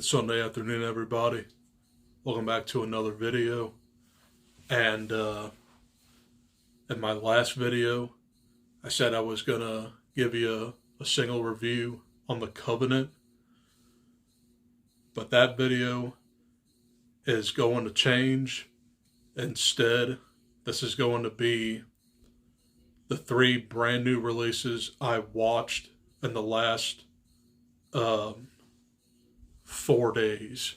Good Sunday afternoon, everybody. Welcome back to another video. And in my last video, I said I was going to give you a single review on The Covenant. But that video is going to change. Instead, this is going to be the 3 brand new releases I watched in the last 4 days.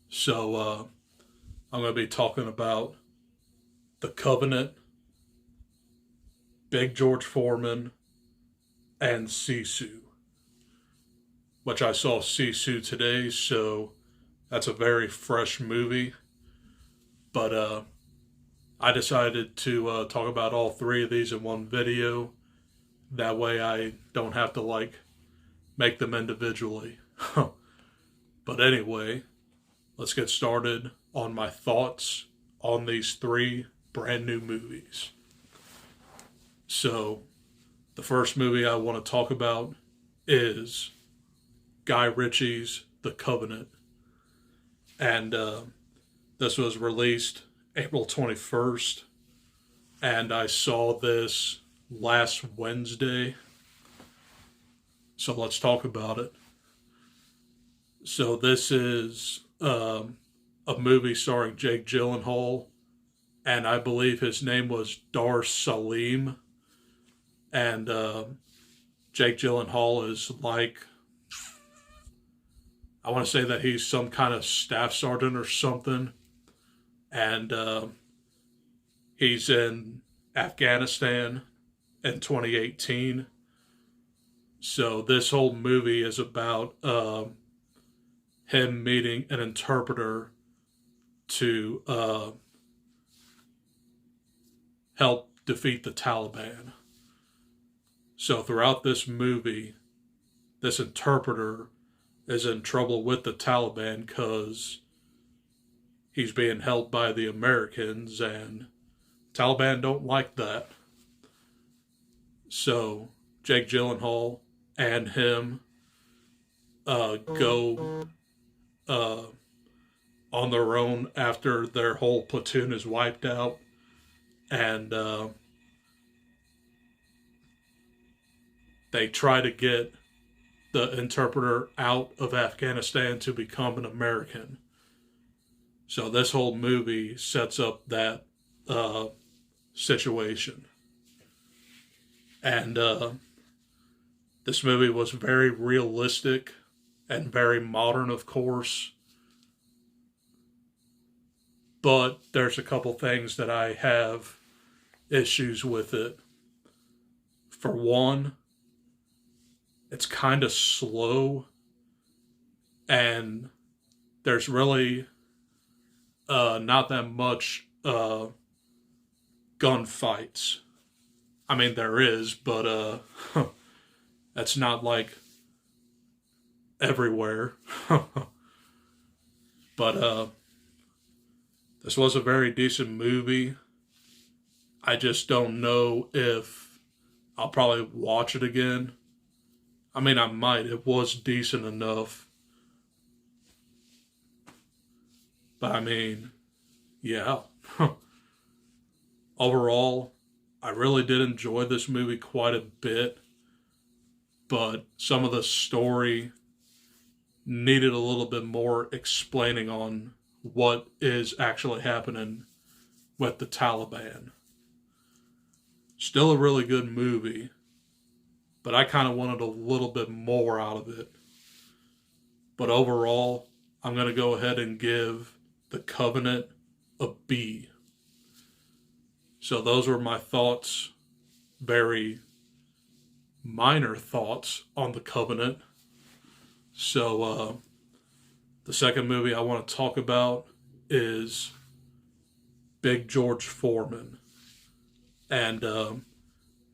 So I'm going to be talking about The Covenant, Big George Foreman, and Sisu, which I saw Sisu today, so that's a very fresh movie. But I decided to talk about all 3 of these in one video. That way I don't have to make them individually. But anyway, let's get started on my thoughts on these 3 brand new movies. So, the first movie I want to talk about is Guy Ritchie's The Covenant. And this was released April 21st. And I saw this last Wednesday. So let's talk about it. So this is a movie starring Jake Gyllenhaal, and I believe his name was Dar Salim. And Jake Gyllenhaal is I want to say that he's some kind of staff sergeant or something. And he's in Afghanistan in 2018. So this whole movie is about him meeting an interpreter to help defeat the Taliban. So throughout this movie, this interpreter is in trouble with the Taliban because he's being held by the Americans, and Taliban don't like that. So Jake Gyllenhaal and him go on their own after their whole platoon is wiped out, and they try to get the interpreter out of Afghanistan to become an American. So this whole movie sets up that situation. And this movie was very realistic and very modern, of course. But there's a couple things that I have issues with it. For one, it's kind of slow, and there's really not that much gunfights. I mean, there is, but that's not everywhere. But this was a very decent movie. I just don't know if I'll probably watch it again. I mean, I might. It was decent enough. But I mean, yeah. Overall, I really did enjoy this movie quite a bit. But some of the story needed a little bit more explaining on what is actually happening with the Taliban. Still a really good movie, but I kind of wanted a little bit more out of it. But overall, I'm going to go ahead and give The Covenant a B. So those were my thoughts, very minor thoughts on The Covenant. So the second movie I want to talk about is Big George Foreman. And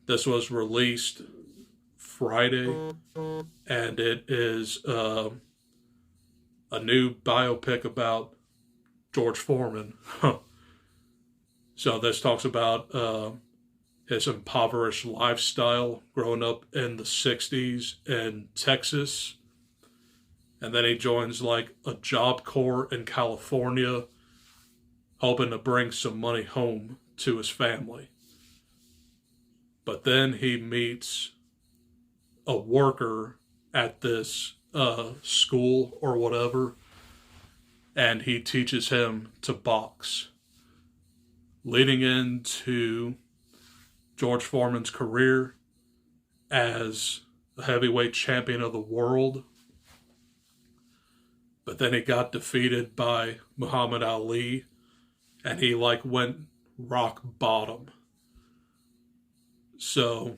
this was released Friday, and it is a new biopic about George Foreman. So this talks about his impoverished lifestyle growing up in the 60s in Texas. And then he joins like a job corps in California, hoping to bring some money home to his family. But then he meets a worker at this school or whatever, and he teaches him to box, leading into George Foreman's career as a heavyweight champion of the world. But then he got defeated by Muhammad Ali, and he like went rock bottom. So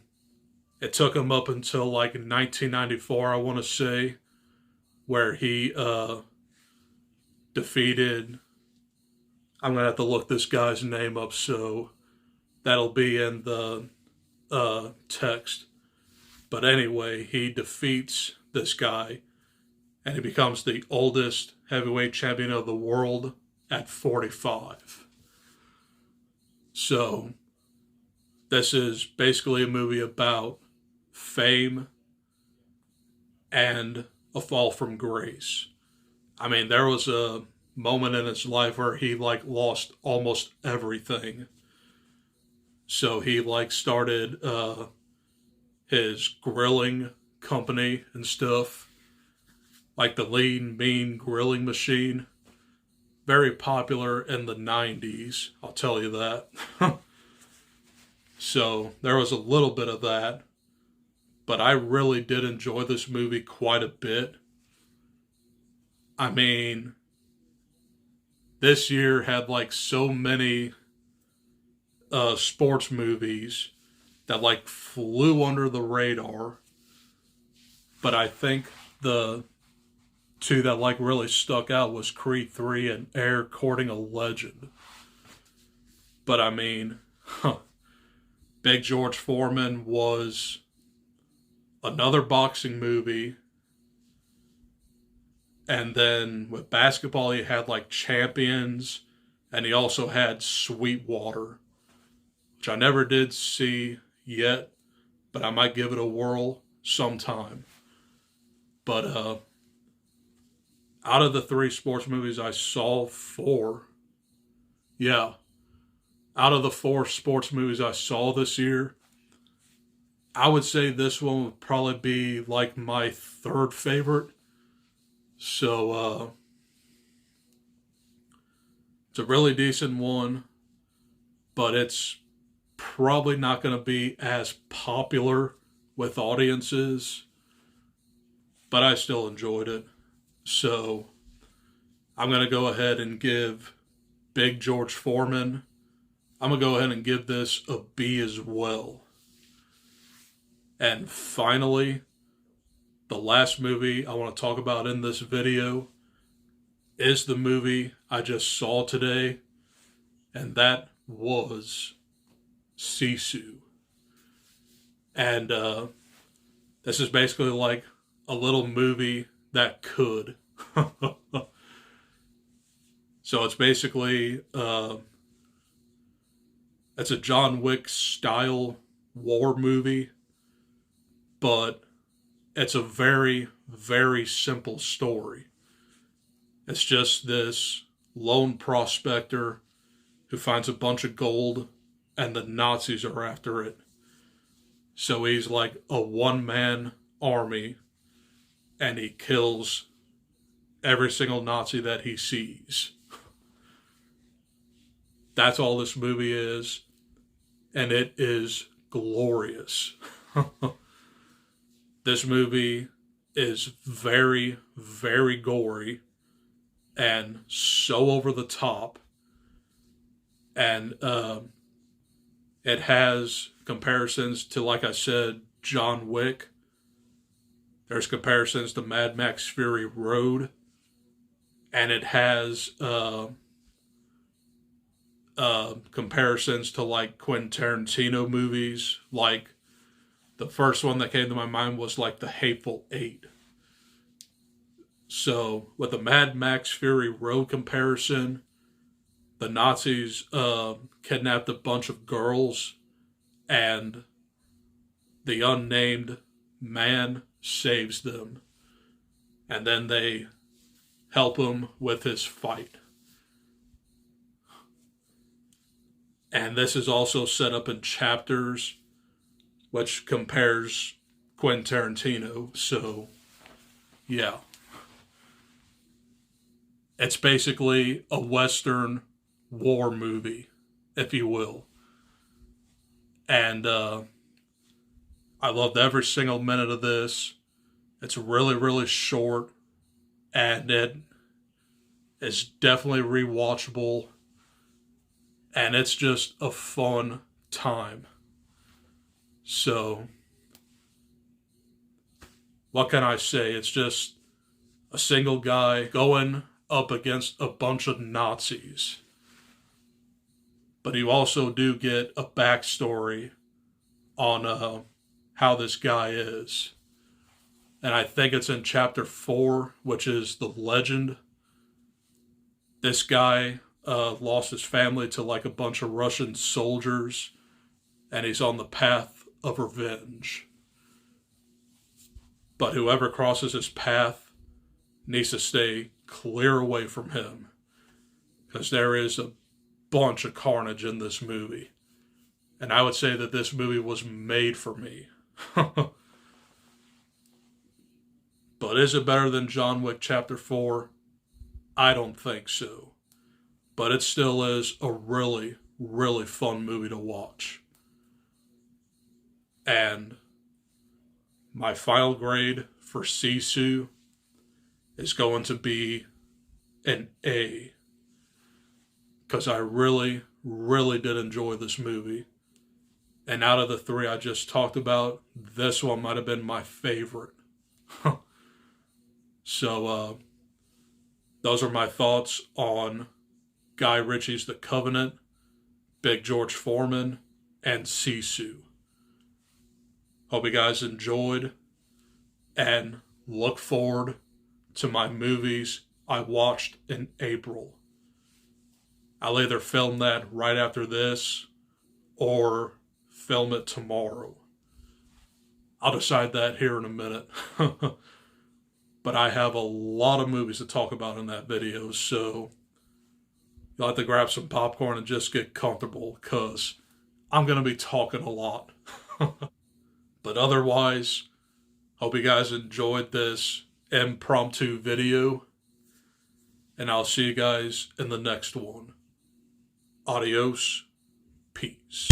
it took him up until like 1994, I want to say, where he defeated, I'm going to have to look this guy's name up, so that'll be in the text. But anyway, he defeats this guy, and he becomes the oldest heavyweight champion of the world at 45. So this is basically a movie about fame and a fall from grace. I mean, there was a moment in his life where he like lost almost everything. So he like started his grilling company and stuff, like the Lean Mean Grilling Machine. Very popular in the 90s, I'll tell you that. So there was a little bit of that, but I really did enjoy this movie quite a bit. I mean, this year had like so many sports movies that like flew under the radar, but I think the two that like really stuck out was Creed 3 and Air Courting a Legend. But I mean, Big George Foreman was another boxing movie. And then with basketball, he had like Champions, and he also had Sweetwater, which I never did see yet, but I might give it a whirl sometime. But out of the 3 sports movies I saw, out of the 4 sports movies I saw this year, I would say this one would probably be like my 3rd favorite. So, it's a really decent one, but it's probably not going to be as popular with audiences, but I still enjoyed it. So, I'm going to go ahead and give Big George Foreman, I'm going to go ahead and give this a B as well. And finally, the last movie I want to talk about in this video is the movie I just saw today, and that was Sisu. And this is basically like a little movie that could. So it's basically, it's a John Wick style war movie, but it's a very, very simple story. It's just this lone prospector who finds a bunch of gold and the Nazis are after it. So he's like a one-man army and he kills every single Nazi that he sees. That's all this movie is, and it is glorious. This movie is very, very gory and so over the top. And it has comparisons to, like I said, John Wick. There's comparisons to Mad Max Fury Road. And it has comparisons to like Quentin Tarantino movies. Like the first one that came to my mind was like The Hateful Eight. So with the Mad Max Fury Road comparison, the Nazis kidnapped a bunch of girls and the unnamed man saves them. and then they help him with his fight. And this is also set up in chapters, which compares Quentin Tarantino. So, yeah. It's basically a Western war movie, if you will. And I loved every single minute of this. It's really, really short. And it is definitely rewatchable. And it's just a fun time. So, what can I say? It's just a single guy going up against a bunch of Nazis. But you also do get a backstory on how this guy is. And I think it's in chapter 4, which is the legend. This guy lost his family to like a bunch of Russian soldiers, and he's on the path of revenge. But whoever crosses his path needs to stay clear away from him, because there is a bunch of carnage in this movie. And I would say that this movie was made for me. But is it better than John Wick Chapter 4? I don't think so. But it still is a really, really fun movie to watch. And my final grade for Sisu is going to be an A. Because I really, really did enjoy this movie. And out of the 3 I just talked about, this one might have been my favorite. So, those are my thoughts on Guy Ritchie's The Covenant, Big George Foreman, and Sisu. Hope you guys enjoyed, and look forward to my movies I watched in April. I'll either film that right after this or film it tomorrow. I'll decide that here in a minute. But I have a lot of movies to talk about in that video, so you'll have to grab some popcorn and just get comfortable, because I'm going to be talking a lot. But otherwise, hope you guys enjoyed this impromptu video, and I'll see you guys in the next one. Adios. Peace.